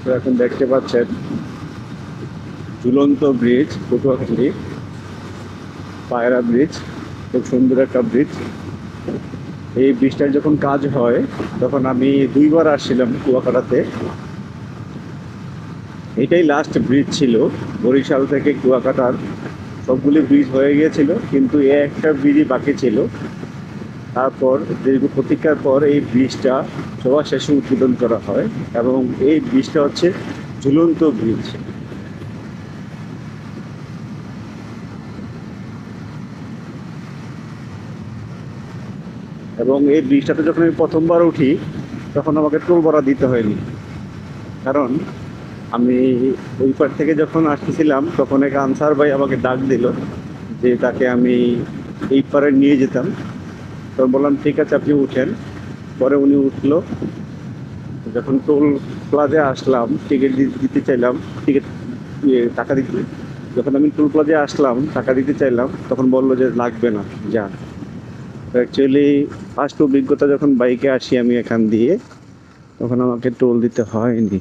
তো এখন দেখতে পাচ্ছেন ঝুলন্ত ব্রিজ পটুয়াখালী পায়রা ব্রিজ, খুব সুন্দর একটা ব্রিজ। এই ব্রিজটার যখন কাজ হয় তখন আমি দুইবার আসছিলাম কুয়াকাটাতে। এটাই লাস্ট ব্রিজ ছিল বরিশাল থেকে কুয়াকাটার। সবগুলি ব্রিজ হয়ে গিয়েছিল, কিন্তু এ একটা ব্রিজই বাকি ছিল। তারপর দীর্ঘ প্রতীক্ষার পর এই ব্রিজটা সবার শেষে উদ্বোধন করা হয়, এবং এই ব্রিজটা হচ্ছে ঝুলন্ত ব্রিজ। এবং এই ব্রিজটাতে যখন আমি প্রথমবার উঠি তখন আমাকে টোল ভাড়া দিতে হয়নি, কারণ আমি ওই পার থেকে যখন আসতেছিলাম তখন এক আনসার ভাই আমাকে ডাক দিল যে তাকে আমি এই পারে নিয়ে যেতাম। তো বললাম ঠিক আছে আপনি উঠেন। পরে উনি উঠলো। যখন টোল প্লাজায় আসলাম টিকিট দিতে চাইলাম, টিকিট টাকা দিতে, যখন আমি টোল প্লাজায় আসলাম টাকা দিতে চাইলাম তখন বললো যে লাগবে না, যান। অ্যাকচুয়ালি ফার্স্ট অভিজ্ঞতা যখন বাইকে আসি আমি এখান দিয়ে, তখন আমাকে টোল দিতে হয়নি।